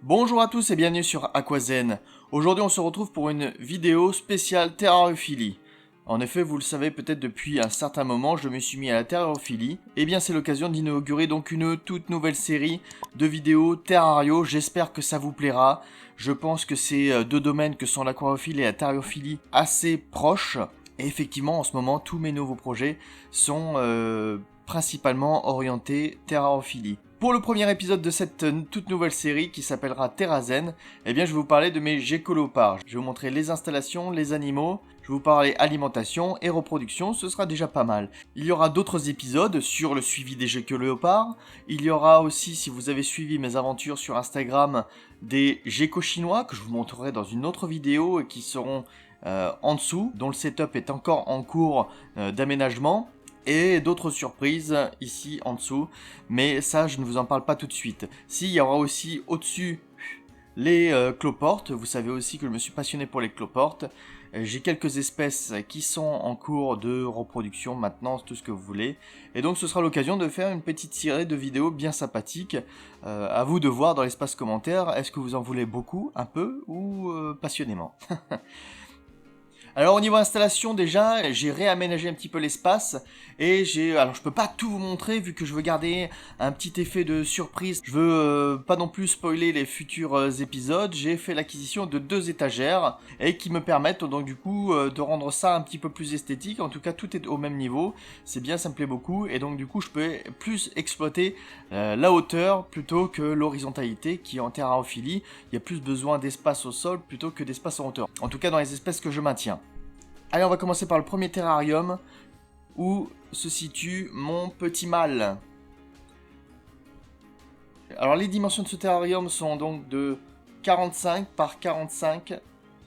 Bonjour à tous et bienvenue sur Aquazen. Aujourd'hui on se retrouve pour une vidéo spéciale terrariophilie. En effet, vous le savez peut-être depuis un certain moment, je me suis mis à la terrariophilie. Et bien c'est l'occasion d'inaugurer donc une toute nouvelle série de vidéos terrario. J'espère que ça vous plaira. Je pense que ces deux domaines que sont l'aquariophilie et la terrariophilie assez proches. Et effectivement en ce moment tous mes nouveaux projets sont principalement orientés terrariophilie. Pour le premier épisode de cette toute nouvelle série qui s'appellera Terrazen, eh bien je vais vous parler de mes geckos-léopards. Je vais vous montrer les installations, les animaux, je vais vous parler alimentation et reproduction, ce sera déjà pas mal. Il y aura d'autres épisodes sur le suivi des geckos-léopards. Il y aura aussi, si vous avez suivi mes aventures sur Instagram, des geckos chinois que je vous montrerai dans une autre vidéo et qui seront en dessous, dont le setup est encore en cours d'aménagement. Et d'autres surprises ici en dessous, mais ça je ne vous en parle pas tout de suite. Si, il y aura aussi au-dessus les cloportes, vous savez aussi que je me suis passionné pour les cloportes. J'ai quelques espèces qui sont en cours de reproduction maintenant, tout ce que vous voulez. Et donc ce sera l'occasion de faire une petite série de vidéos bien sympathiques. À vous de voir dans l'espace commentaire, est-ce que vous en voulez beaucoup, un peu ou passionnément. Alors au niveau installation déjà, j'ai réaménagé un petit peu l'espace et alors je peux pas tout vous montrer vu que je veux garder un petit effet de surprise. Je veux pas non plus spoiler les futurs épisodes. J'ai fait l'acquisition de 2 étagères et qui me permettent donc du coup de rendre ça un petit peu plus esthétique. En tout cas tout est au même niveau, c'est bien, ça me plaît beaucoup et donc du coup je peux plus exploiter la hauteur plutôt que l'horizontalité qui en terrariophilie, il y a plus besoin d'espace au sol plutôt que d'espace en hauteur. En tout cas dans les espèces que je maintiens. Allez, on va commencer par le premier terrarium où se situe mon petit mâle. Alors les dimensions de ce terrarium sont donc de 45 par 45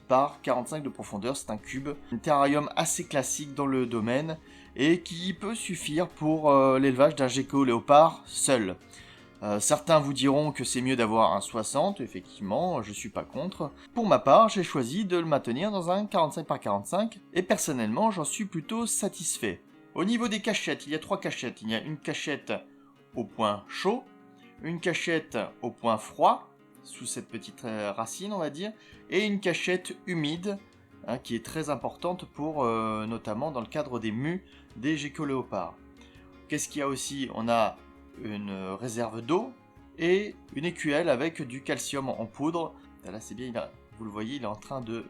par 45 de profondeur, c'est un cube. Un terrarium assez classique dans le domaine et qui peut suffire pour l'élevage d'un gecko léopard seul. Certains vous diront que c'est mieux d'avoir un 60, effectivement, je suis pas contre. Pour ma part, j'ai choisi de le maintenir dans un 45 par 45, et personnellement, j'en suis plutôt satisfait. Au niveau des cachettes, il y a 3 cachettes. Il y a une cachette au point chaud, une cachette au point froid, sous cette petite racine, on va dire, et une cachette humide, qui est très importante pour, notamment dans le cadre des mues des geckos léopards. Qu'est-ce qu'il y a aussi ? On a une réserve d'eau et une écuelle avec du calcium en poudre. Là c'est bien, vous le voyez, il est en train de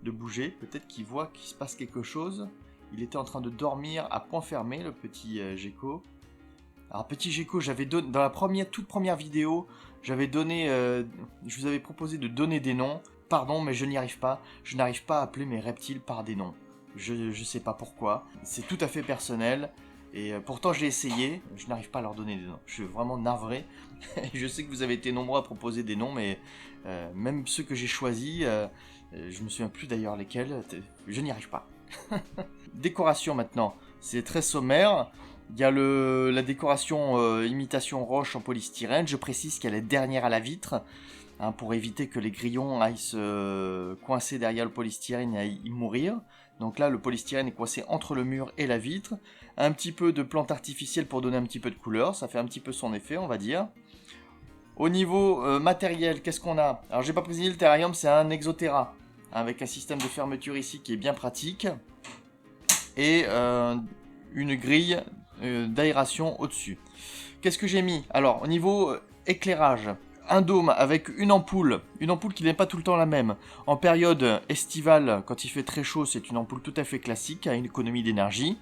bouger. Peut-être qu'il voit qu'il se passe quelque chose. Il était en train de dormir à point fermé, le petit gecko. Alors petit gecko, j'avais donné dans la toute première vidéo, j'avais donné, je vous avais proposé de donner des noms. Pardon, mais je n'y arrive pas. Je n'arrive pas à appeler mes reptiles par des noms. Je sais pas pourquoi. C'est tout à fait personnel. Et pourtant j'ai essayé, je n'arrive pas à leur donner des noms. Je suis vraiment navré. Je sais que vous avez été nombreux à proposer des noms, mais même ceux que j'ai choisis, je me souviens plus d'ailleurs lesquels, je n'y arrive pas. Décoration maintenant, c'est très sommaire. Il y a la décoration imitation roche en polystyrène. Je précise qu'elle est dernière à la vitre, pour éviter que les grillons aillent se coincer derrière le polystyrène et aillent y mourir. Donc là, le polystyrène est coincé entre le mur et la vitre. Un petit peu de plante artificielle pour donner un petit peu de couleur. Ça fait un petit peu son effet, on va dire. Au niveau matériel, qu'est-ce qu'on a ? Alors, j'ai pas précisé, le terrarium, c'est un Exoterra, avec un système de fermeture ici qui est bien pratique. Et une grille d'aération au-dessus. Qu'est-ce que j'ai mis ? Alors, au niveau éclairage, un dôme avec une ampoule qui n'est pas tout le temps la même. En période estivale, quand il fait très chaud, c'est une ampoule tout à fait classique, à une économie d'énergie,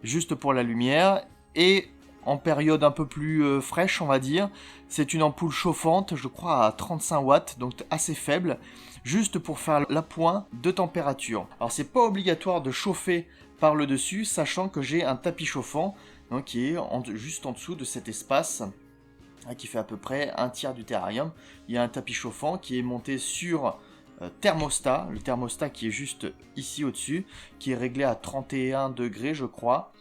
juste pour la lumière. Et en période un peu plus fraîche, on va dire, c'est une ampoule chauffante, je crois à 35 watts, donc assez faible, juste pour faire l'appoint de température. Alors c'est pas obligatoire de chauffer par le dessus, sachant que j'ai un tapis chauffant, donc, qui est juste en dessous de cet espace, qui fait à peu près un tiers du terrarium. Il y a un tapis chauffant qui est monté sur thermostat, le thermostat qui est juste ici au-dessus, qui est réglé à 31 degrés je crois.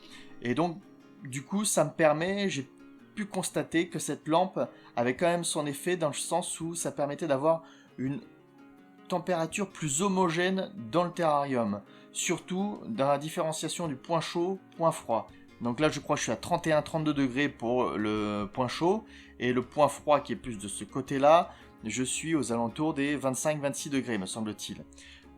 Et donc du coup ça me permet, j'ai pu constater que cette lampe avait quand même son effet dans le sens où ça permettait d'avoir une température plus homogène dans le terrarium. Surtout dans la différenciation du point chaud, point froid. Donc là je crois que je suis à 31-32 degrés pour le point chaud et le point froid qui est plus de ce côté-là je suis aux alentours des 25-26 degrés, me semble-t-il.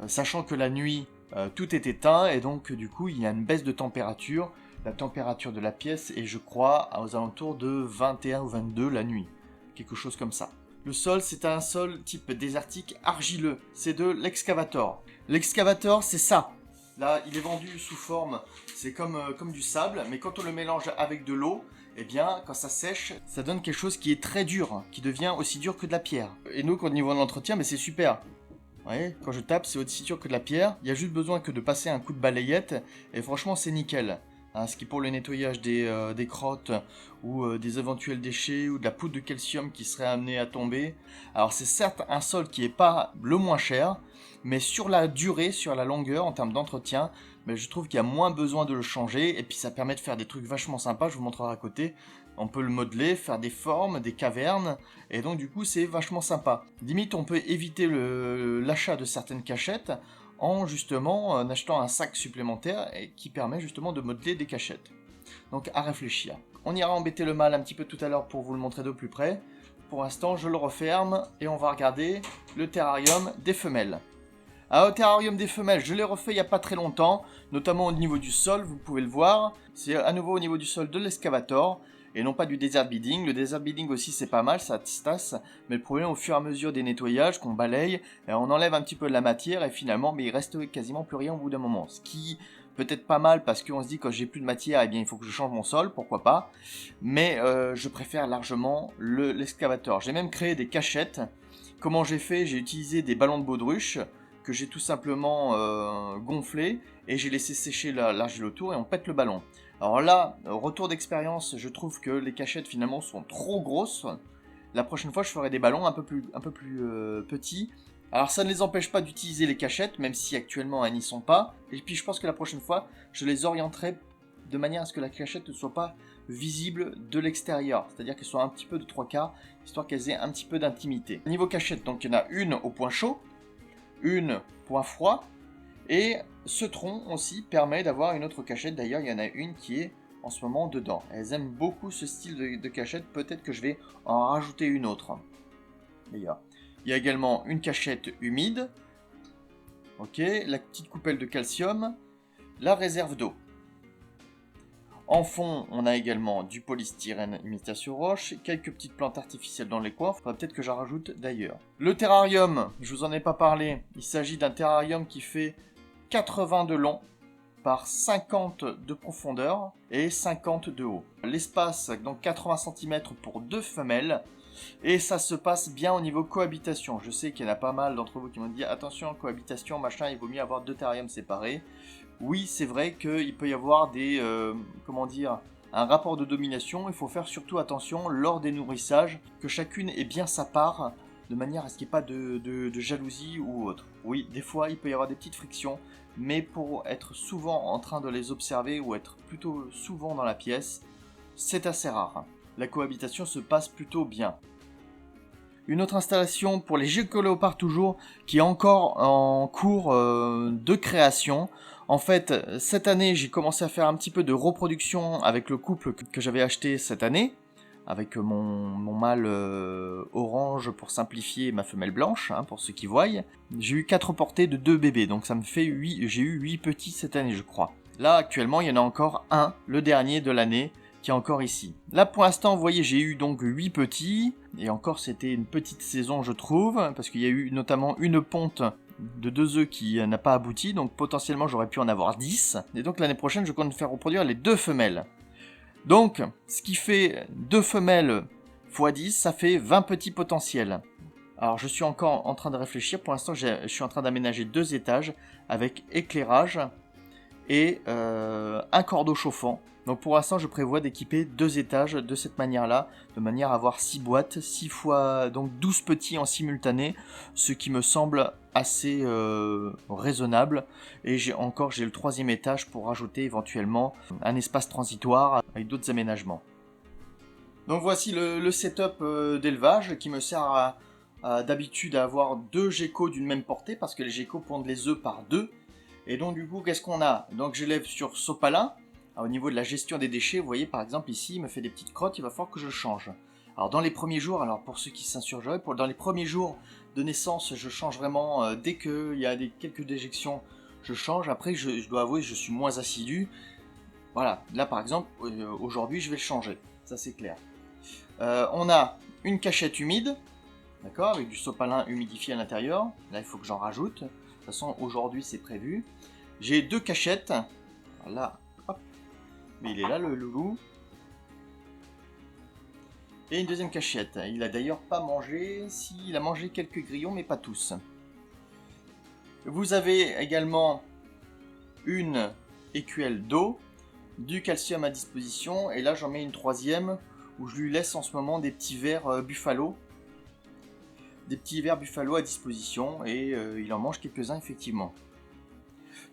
Sachant que la nuit, tout est éteint, et donc du coup, il y a une baisse de température. La température de la pièce est, je crois, aux alentours de 21 ou 22 la nuit. Quelque chose comme ça. Le sol, c'est un sol type désertique argileux. C'est de l'excavator. L'excavator, c'est ça. Là, il est vendu sous forme, c'est comme du sable, mais quand on le mélange avec de l'eau, eh bien, quand ça sèche, ça donne quelque chose qui est très dur, qui devient aussi dur que de la pierre. Et nous, au niveau de l'entretien, mais c'est super. Vous voyez, quand je tape, c'est aussi dur que de la pierre. Il y a juste besoin que de passer un coup de balayette, et franchement, c'est nickel. Hein, ce qui pour le nettoyage des crottes ou des éventuels déchets ou de la poudre de calcium qui serait amenée à tomber. Alors c'est certes un sol qui n'est pas le moins cher, mais sur la durée, sur la longueur, en termes d'entretien, mais je trouve qu'il y a moins besoin de le changer, et puis ça permet de faire des trucs vachement sympas, je vous montrerai à côté. On peut le modeler, faire des formes, des cavernes, et donc du coup c'est vachement sympa. Limite on peut éviter l'achat de certaines cachettes, en justement en achetant un sac supplémentaire et qui permet justement de modeler des cachettes. Donc à réfléchir. On ira embêter le mâle un petit peu tout à l'heure pour vous le montrer de plus près. Pour l'instant je le referme et on va regarder le terrarium des femelles. Alors le terrarium des femelles, je l'ai refait il n'y a pas très longtemps, notamment au niveau du sol, vous pouvez le voir. C'est à nouveau au niveau du sol de l'excavator, et non pas du desert bedding. Le desert bedding aussi c'est pas mal, ça se tasse, mais le problème au fur et à mesure des nettoyages, qu'on balaye, on enlève un petit peu de la matière, et finalement mais il reste quasiment plus rien au bout d'un moment. Ce qui peut-être pas mal, parce qu'on se dit quand j'ai plus de matière, eh bien il faut que je change mon sol, pourquoi pas. Mais je préfère largement l'excavator. J'ai même créé des cachettes. Comment j'ai fait? J'ai utilisé des ballons de baudruche, que j'ai tout simplement gonflé, et j'ai laissé sécher l'argile autour, et on pète le ballon. Alors là, retour d'expérience, je trouve que les cachettes finalement sont trop grosses. La prochaine fois, je ferai des ballons un peu plus petits. Alors ça ne les empêche pas d'utiliser les cachettes, même si actuellement elles n'y sont pas. Et puis je pense que la prochaine fois, je les orienterai de manière à ce que la cachette ne soit pas visible de l'extérieur. C'est-à-dire qu'elle soit un petit peu de 3/4, histoire qu'elles aient un petit peu d'intimité. Niveau cachette, donc il y en a une au point chaud, une point froid, et ce tronc aussi permet d'avoir une autre cachette. D'ailleurs il y en a une qui est en ce moment dedans. Elles aiment beaucoup ce style de cachette, peut-être que je vais en rajouter une autre. D'ailleurs, il y a également une cachette humide, ok, la petite coupelle de calcium, la réserve d'eau. En fond, on a également du polystyrène imitation roche, quelques petites plantes artificielles dans les coins, faudra peut-être que j'en rajoute d'ailleurs. Le terrarium, je vous en ai pas parlé, il s'agit d'un terrarium qui fait 80 de long par 50 de profondeur et 50 de haut. L'espace, donc 80 cm pour 2 femelles, et ça se passe bien au niveau cohabitation. Je sais qu'il y en a pas mal d'entre vous qui m'ont dit attention, cohabitation, machin, il vaut mieux avoir 2 terrariums séparés. Oui, c'est vrai qu'il peut y avoir un rapport de domination. Il faut faire surtout attention lors des nourrissages, que chacune ait bien sa part, de manière à ce qu'il n'y ait pas de jalousie ou autre. Oui, des fois, il peut y avoir des petites frictions, mais pour être souvent en train de les observer ou être plutôt souvent dans la pièce, c'est assez rare. La cohabitation se passe plutôt bien. Une autre installation pour les géco-léopards toujours, qui est encore en cours de création. En fait, cette année, j'ai commencé à faire un petit peu de reproduction avec le couple que j'avais acheté cette année, avec mon mâle orange pour simplifier, ma femelle blanche, hein, pour ceux qui voient. J'ai eu 4 portées de 2 bébés, donc ça me fait 8, j'ai eu 8 petits cette année, je crois. Là, actuellement, il y en a encore un, le dernier de l'année, qui est encore ici. Là, pour l'instant, vous voyez, j'ai eu donc 8 petits, et encore, c'était une petite saison, je trouve, parce qu'il y a eu notamment une ponte de 2 œufs qui n'a pas abouti, donc potentiellement, j'aurais pu en avoir 10. Et donc, l'année prochaine, je compte faire reproduire les 2 femelles. Donc, ce qui fait 2 femelles x 10, ça fait 20 petits potentiels. Alors, je suis encore en train de réfléchir. Pour l'instant, je suis en train d'aménager 2 étages avec éclairage et un cordeau chauffant. Donc pour l'instant, je prévois d'équiper 2 étages de cette manière-là, de manière à avoir 6 boîtes, 6 fois donc 12 petits en simultané, ce qui me semble assez raisonnable. Et j'ai le 3e étage pour rajouter éventuellement un espace transitoire avec d'autres aménagements. Donc voici le setup d'élevage qui me sert d'habitude à avoir 2 geckos d'une même portée, parce que les geckos pondent les œufs par 2. Et donc du coup, qu'est-ce qu'on a? Donc j'élève sur sopalin. Au niveau de la gestion des déchets, vous voyez par exemple ici, il me fait des petites crottes, il va falloir que je change. Alors dans les premiers jours, alors pour ceux qui s'insurgeraient, dans les premiers jours de naissance, je change vraiment, dès qu'il y a quelques déjections, je change. Après, je dois avouer, je suis moins assidu. Voilà, là par exemple, aujourd'hui je vais le changer, ça c'est clair. On a une cachette humide, d'accord, avec du sopalin humidifié à l'intérieur. Là il faut que j'en rajoute, de toute façon aujourd'hui c'est prévu. J'ai 2 cachettes, là, hop, mais il est là le loulou. Et une deuxième cachette, il a d'ailleurs pas mangé, si, il a mangé quelques grillons mais pas tous. Vous avez également une écuelle d'eau, du calcium à disposition, et là j'en mets une troisième où je lui laisse en ce moment des petits verres Buffalo. Des petits verres Buffalo à disposition, et il en mange quelques-uns effectivement.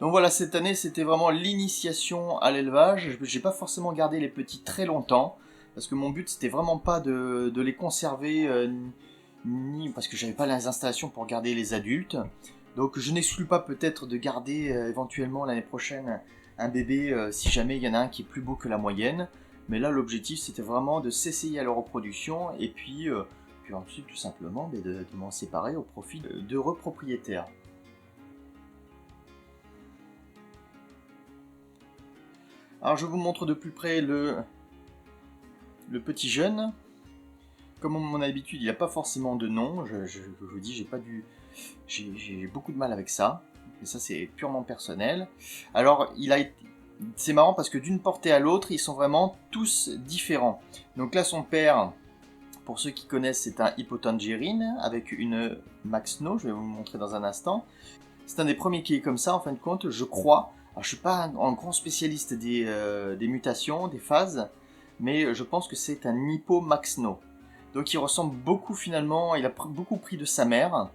Donc voilà, cette année c'était vraiment l'initiation à l'élevage. J'ai pas forcément gardé les petits très longtemps, parce que mon but c'était vraiment pas de les conserver, ni parce que j'avais pas les installations pour garder les adultes. Donc je n'exclus pas peut-être de garder éventuellement l'année prochaine un bébé si jamais il y en a un qui est plus beau que la moyenne. Mais là l'objectif c'était vraiment de s'essayer à leur reproduction et puis ensuite tout simplement de m'en séparer au profit d'heureux propriétaires. Alors je vous montre de plus près le petit jeune. Comme à mon habitude il n'a pas forcément de nom, je vous dis j'ai beaucoup de mal avec ça. Et ça c'est purement personnel. Alors c'est marrant parce que d'une portée à l'autre, ils sont vraiment tous différents. Donc là son père, pour ceux qui connaissent, c'est un Hippotangérine avec une Maxno, je vais vous montrer dans un instant. C'est un des premiers qui est comme ça en fin de compte, je crois. Alors je suis pas un grand spécialiste des mutations, des phases, mais je pense que c'est un Hippo Maxno. Donc il ressemble beaucoup finalement, il a beaucoup pris de sa mère.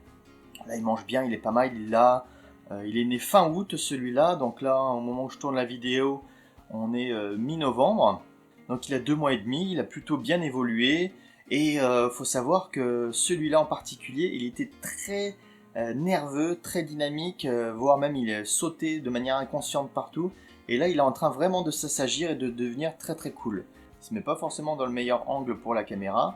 Là il mange bien, il est pas mal, il est né fin août celui-là, donc là au moment où je tourne la vidéo, on est mi-novembre. Donc il a 2 mois et demi, il a plutôt bien évolué, et faut savoir que celui-là en particulier, il était très nerveux, très dynamique, voire même il sautait de manière inconsciente partout, et là il est en train vraiment de s'assagir et de devenir très très cool. Il se met pas forcément dans le meilleur angle pour la caméra.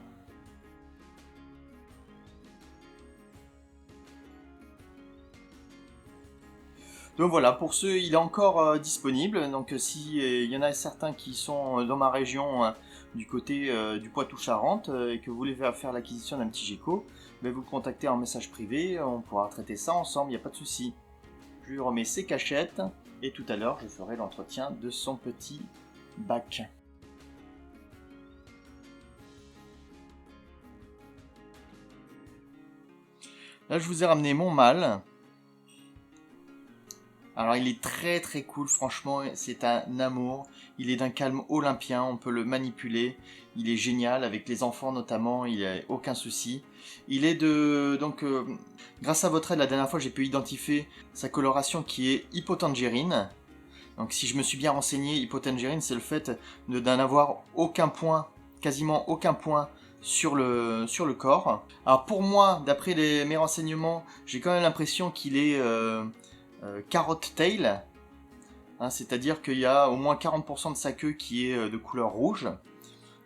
Donc voilà, pour ceux, il est encore disponible. Donc si y en a certains qui sont dans ma région, du côté du Poitou-Charentes, et que vous voulez faire l'acquisition d'un petit gecko, ben vous contactez en message privé, on pourra traiter ça ensemble, il n'y a pas de souci. Je lui remets ses cachettes, et tout à l'heure je ferai l'entretien de son petit bac. Là je vous ai ramené mon mâle. Alors il est très très cool, franchement c'est un amour, il est d'un calme olympien, on peut le manipuler, il est génial, avec les enfants notamment, il n'y a aucun souci. Il est donc grâce à votre aide la dernière fois j'ai pu identifier sa coloration qui est Hippotangérine. Donc si je me suis bien renseigné, Hippotangérine c'est le fait d'en avoir aucun point, quasiment aucun point sur le corps. Alors pour moi, d'après mes renseignements, j'ai quand même l'impression qu'il est carrot tail, hein, c'est-à-dire qu'il y a au moins 40% de sa queue qui est de couleur rouge.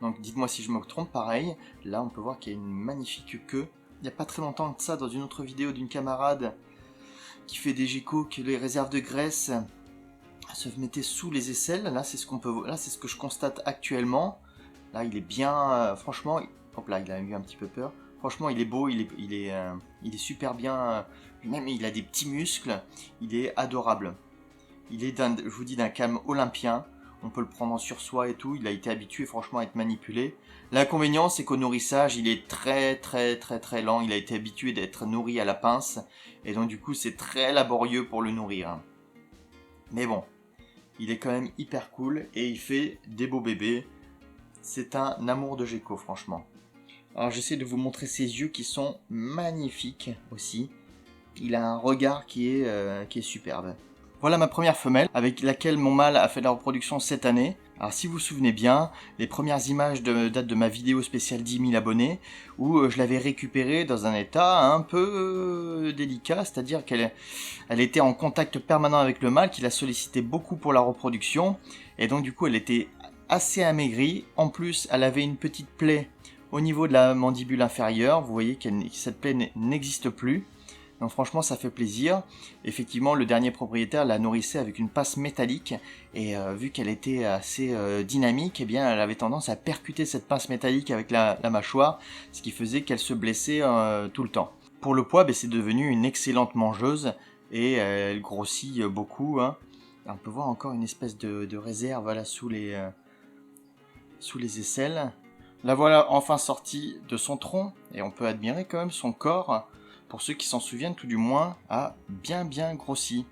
Donc dites-moi si je me trompe, pareil. Là on peut voir qu'il y a une magnifique queue. Il n'y a pas très longtemps que ça, dans une autre vidéo d'une camarade qui fait des geckos, que les réserves de graisse se mettaient sous les aisselles. Là c'est ce que je constate actuellement. Là il est bien, franchement, hop là il a eu un petit peu peur. Franchement il est beau, il est super bien. Même il a des petits muscles, il est adorable. Il est je vous dis, d'un calme olympien. On peut le prendre sur soi et tout. Il a été habitué franchement à être manipulé. L'inconvénient c'est qu'au nourrissage il est très très très très lent. Il a été habitué d'être nourri à la pince. Et donc du coup c'est très laborieux pour le nourrir. Mais bon, il est quand même hyper cool et il fait des beaux bébés. C'est un amour de gecko franchement. Alors j'essaie de vous montrer ses yeux qui sont magnifiques aussi. Il a un regard qui est superbe. Voilà ma première femelle avec laquelle mon mâle a fait la reproduction cette année. Alors si vous vous souvenez bien, les premières images datent de ma vidéo spéciale 10 000 abonnés où je l'avais récupérée dans un état un peu délicat, c'est-à-dire qu'elle était en contact permanent avec le mâle, qui la sollicitait beaucoup pour la reproduction, et donc du coup elle était assez amaigrie. En plus elle avait une petite plaie Au niveau de la mandibule inférieure, vous voyez que cette plaie n'existe plus. Donc franchement ça fait plaisir. Effectivement le dernier propriétaire la nourrissait avec une passe métallique et vu qu'elle était assez dynamique, eh bien elle avait tendance à percuter cette passe métallique avec la mâchoire, ce qui faisait qu'elle se blessait tout le temps. Pour le poids, c'est devenu une excellente mangeuse et elle grossit beaucoup. Hein. On peut voir encore une espèce de réserve là, sous les aisselles. La voilà enfin sortie de son tronc et on peut admirer quand même son corps. Pour ceux qui s'en souviennent, tout du moins, a bien grossi.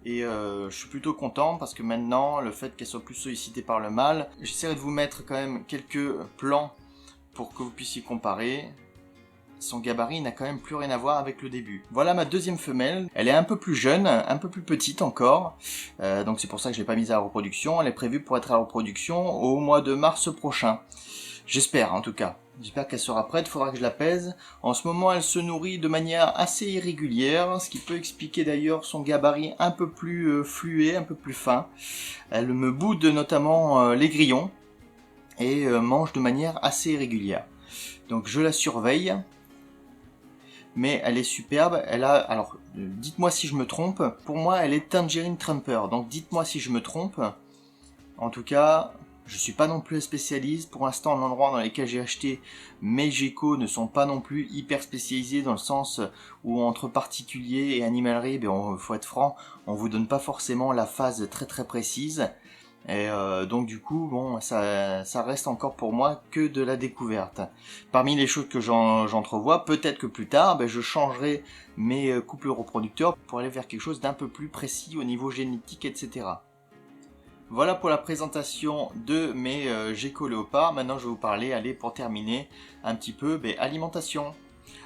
Et je suis plutôt content parce que maintenant, le fait qu'elle soit plus sollicitée par le mâle, j'essaierai de vous mettre quand même quelques plans pour que vous puissiez comparer. Son gabarit n'a quand même plus rien à voir avec le début. Voilà ma deuxième femelle. Elle est un peu plus jeune, un peu plus petite encore. Donc c'est pour ça que je ne l'ai pas mise à la reproduction. Elle est prévue pour être à la reproduction au mois de mars prochain. J'espère en tout cas. J'espère qu'elle sera prête, il faudra que je la pèse. En ce moment, elle se nourrit de manière assez irrégulière, ce qui peut expliquer d'ailleurs son gabarit un peu plus fluet, un peu plus fin. Elle me boude notamment les grillons et mange de manière assez irrégulière. Donc je la surveille, mais elle est superbe. Elle a, alors dites-moi si je me trompe, pour moi elle est Tangerine Trumper, donc dites-moi si je me trompe. En tout cas... je suis pas non plus un spécialiste. Pour l'instant, l'endroit dans lesquels j'ai acheté mes geckos ne sont pas non plus hyper spécialisés dans le sens où entre particuliers et animalerie, faut être franc, on vous donne pas forcément la phase très précise. Et donc du coup, bon, ça reste encore pour moi que de la découverte. Parmi les choses que j'entrevois, peut-être que plus tard, je changerai mes couples reproducteurs pour aller vers quelque chose d'un peu plus précis au niveau génétique, etc. Voilà pour la présentation de mes geckos léopards. Maintenant, je vais vous parler, allez, pour terminer, un petit peu alimentation.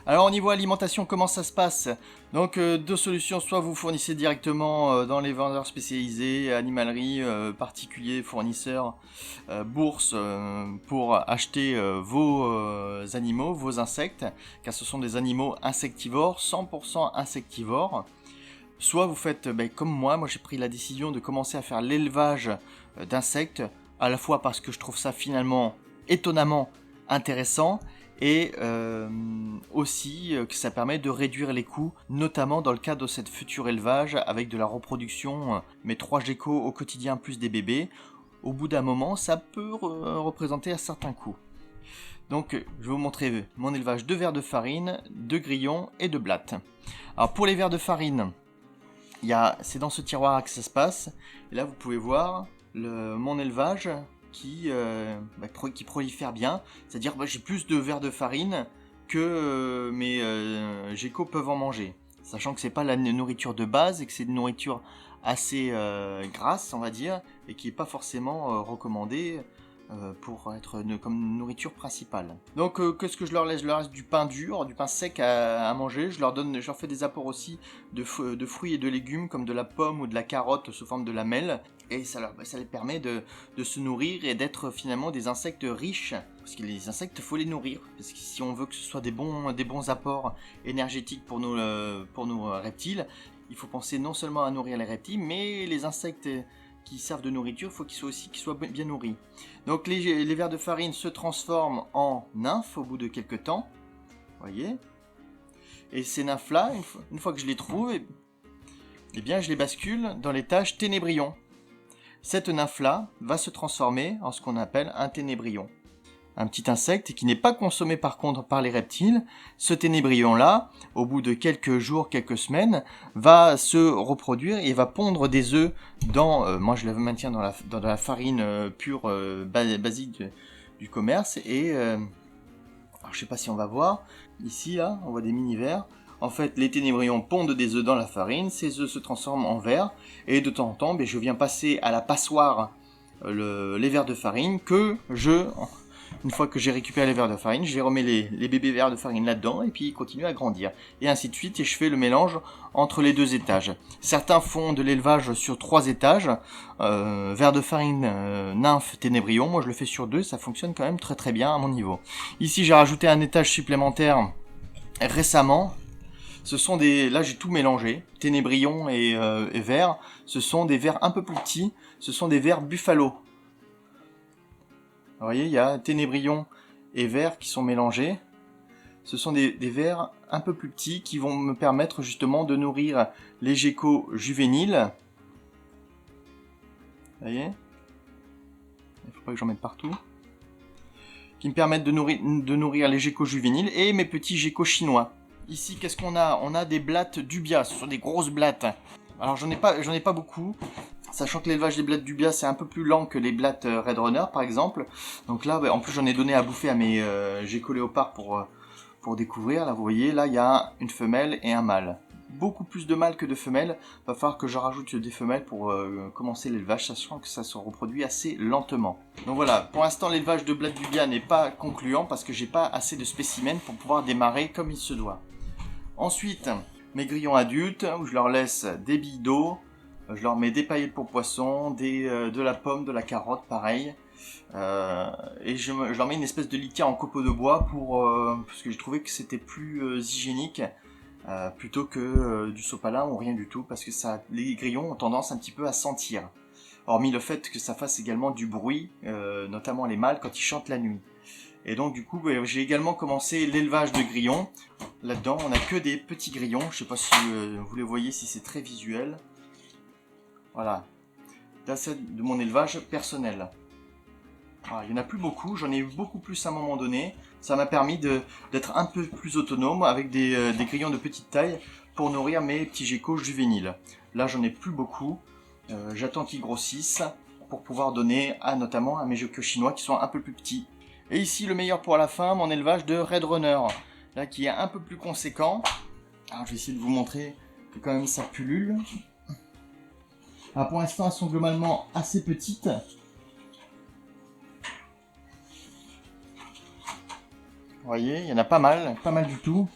Alors, au niveau alimentation, comment ça se passe? Donc, deux solutions. Soit vous fournissez directement dans les vendeurs spécialisés, animalerie, particuliers, fournisseurs, bourses, pour acheter vos animaux, vos insectes, car ce sont des animaux insectivores, 100% insectivores. Soit vous faites comme moi j'ai pris la décision de commencer à faire l'élevage d'insectes, à la fois parce que je trouve ça finalement étonnamment intéressant, et aussi que ça permet de réduire les coûts, notamment dans le cadre de cette future élevage avec de la reproduction, mes 3 geckos au quotidien plus des bébés. Au bout d'un moment, ça peut représenter un certain coût. Donc je vais vous montrer mon élevage de vers de farine, de grillons et de blattes. Alors pour les vers de farine, c'est dans ce tiroir que ça se passe. Et là, vous pouvez voir mon élevage qui prolifère bien. C'est-à-dire j'ai plus de vers de farine que mes geckos peuvent en manger. Sachant que c'est pas la nourriture de base et que c'est une nourriture assez grasse, on va dire, et qui n'est pas forcément recommandée pour être comme nourriture principale. Donc qu'est-ce que je leur laisse? Je leur laisse du pain dur, du pain sec à manger. Je leur fais des apports aussi de fruits et de légumes comme de la pomme ou de la carotte sous forme de lamelles. Et ça les permet de se nourrir et d'être finalement des insectes riches. Parce que les insectes, il faut les nourrir. Parce que si on veut que ce soit des bons apports énergétiques pour nos reptiles, il faut penser non seulement à nourrir les reptiles, mais les insectes qui servent de nourriture, il faut qu'ils soient bien nourris. Donc les vers de farine se transforment en nymphes au bout de quelques temps. Voyez. Et ces nymphes-là, une fois que je les trouve, eh bien je les bascule dans l'étage ténébrion. Cette nymphe-là va se transformer en ce qu'on appelle un ténébrion. Un petit insecte qui n'est pas consommé par contre par les reptiles. Ce ténébrion-là, au bout de quelques jours, quelques semaines, va se reproduire et va pondre des œufs dans... moi je le maintiens dans la farine pure basique du commerce. Et alors, je sais pas si on va voir. Ici, là, on voit des mini-vers. En fait, les ténébrions pondent des œufs dans la farine. Ces œufs se transforment en vers. Et de temps en temps, je viens passer à la passoire les vers de farine que une fois que j'ai récupéré les vers de farine, je les remets les bébés vers de farine là-dedans et puis ils continuent à grandir. Et ainsi de suite, et je fais le mélange entre les 2 étages. Certains font de l'élevage sur 3 étages, vers de farine, nymphe, ténébrion. Moi je le fais sur 2, ça fonctionne quand même très bien à mon niveau. Ici j'ai rajouté un étage supplémentaire récemment. Là j'ai tout mélangé, ténébrion et vers. Ce sont des vers un peu plus petits, ce sont des vers buffalo. Vous voyez, il y a ténébrion et vert qui sont mélangés. Ce sont des vers un peu plus petits qui vont me permettre justement de nourrir les geckos juvéniles. Vous voyez ? Il ne faut pas que j'en mette partout. Qui me permettent de nourrir les geckos juvéniles et mes petits geckos chinois. Ici, qu'est-ce qu'on a? On a des blattes dubia, ce sont des grosses blattes. Alors j'en ai pas beaucoup, sachant que l'élevage des blattes dubia c'est un peu plus lent que les blattes Red Runner par exemple. Donc là, en plus j'en ai donné à bouffer à mes geckos léopards pour découvrir. Là vous voyez, là il y a une femelle et un mâle. Beaucoup plus de mâles que de femelles. Va falloir que je rajoute des femelles pour commencer l'élevage, sachant que ça se reproduit assez lentement. Donc voilà, pour l'instant l'élevage de blattes dubia n'est pas concluant parce que j'ai pas assez de spécimens pour pouvoir démarrer comme il se doit. Ensuite, mes grillons adultes, où je leur laisse des billes d'eau, je leur mets des paillettes pour poissons, de la pomme, de la carotte, pareil. Et je leur mets une espèce de litière en copeaux de bois parce que j'ai trouvé que c'était plus hygiénique plutôt que du sopalin ou rien du tout, parce que les grillons ont tendance un petit peu à sentir. Hormis le fait que ça fasse également du bruit, notamment les mâles quand ils chantent la nuit. Et donc du coup, j'ai également commencé l'élevage de grillons. Là-dedans, on n'a que des petits grillons. Je ne sais pas si vous les voyez, si c'est très visuel. Voilà. Là, c'est de mon élevage personnel. Voilà, il n'y en a plus beaucoup. J'en ai eu beaucoup plus à un moment donné. Ça m'a permis d'être un peu plus autonome avec des grillons de petite taille pour nourrir mes petits geckos juvéniles. Là, j'en ai plus beaucoup. J'attends qu'ils grossissent pour pouvoir donner notamment à mes geckos chinois qui sont un peu plus petits. Et ici, le meilleur pour la fin, mon élevage de Red Runner, là qui est un peu plus conséquent. Alors, je vais essayer de vous montrer que quand même ça pullule. Alors, pour l'instant, elles sont globalement assez petites. Vous voyez, il y en a pas mal du tout.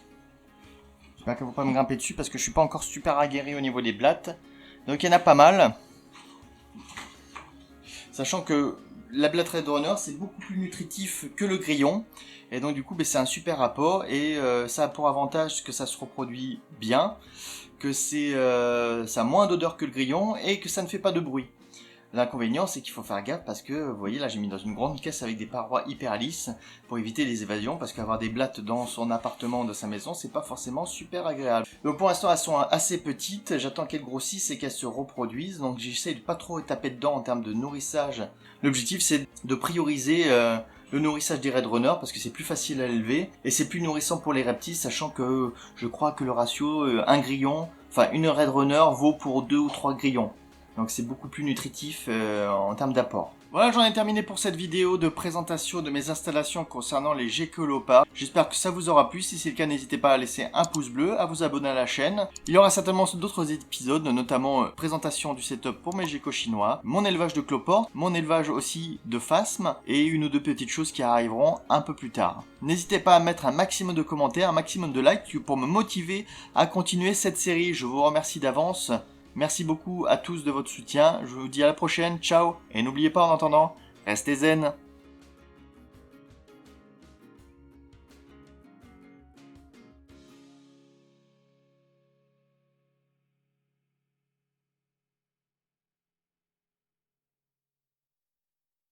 J'espère qu'elles ne vont pas me grimper dessus parce que je suis pas encore super aguerri au niveau des blattes. Donc il y en a pas mal. Sachant que la blatte Red Runner, c'est beaucoup plus nutritif que le grillon. Et donc du coup, c'est un super apport. Et ça a pour avantage que ça se reproduit bien. Que ça a moins d'odeur que le grillon. Et que ça ne fait pas de bruit. L'inconvénient, c'est qu'il faut faire gaffe parce que, vous voyez, là j'ai mis dans une grande caisse avec des parois hyper lisses pour éviter les évasions, parce qu'avoir des blattes dans son appartement, de sa maison, c'est pas forcément super agréable. Donc pour l'instant, elles sont assez petites, j'attends qu'elles grossissent et qu'elles se reproduisent, donc j'essaie de pas trop taper dedans en termes de nourrissage. L'objectif, c'est de prioriser le nourrissage des Red Runner parce que c'est plus facile à l'élever et c'est plus nourrissant pour les reptiles, sachant que je crois que le ratio, un grillon, enfin une Red Runner vaut pour 2 ou 3 grillons. Donc c'est beaucoup plus nutritif en termes d'apport. Voilà, j'en ai terminé pour cette vidéo de présentation de mes installations concernant les geckos léopards. J'espère que ça vous aura plu. Si c'est le cas, n'hésitez pas à laisser un pouce bleu, à vous abonner à la chaîne. Il y aura certainement d'autres épisodes, notamment présentation du setup pour mes geckos chinois, mon élevage de cloportes, mon élevage aussi de phasmes et une ou deux petites choses qui arriveront un peu plus tard. N'hésitez pas à mettre un maximum de commentaires, un maximum de likes pour me motiver à continuer cette série. Je vous remercie d'avance. Merci beaucoup à tous de votre soutien, je vous dis à la prochaine, ciao, et n'oubliez pas en attendant, restez zen.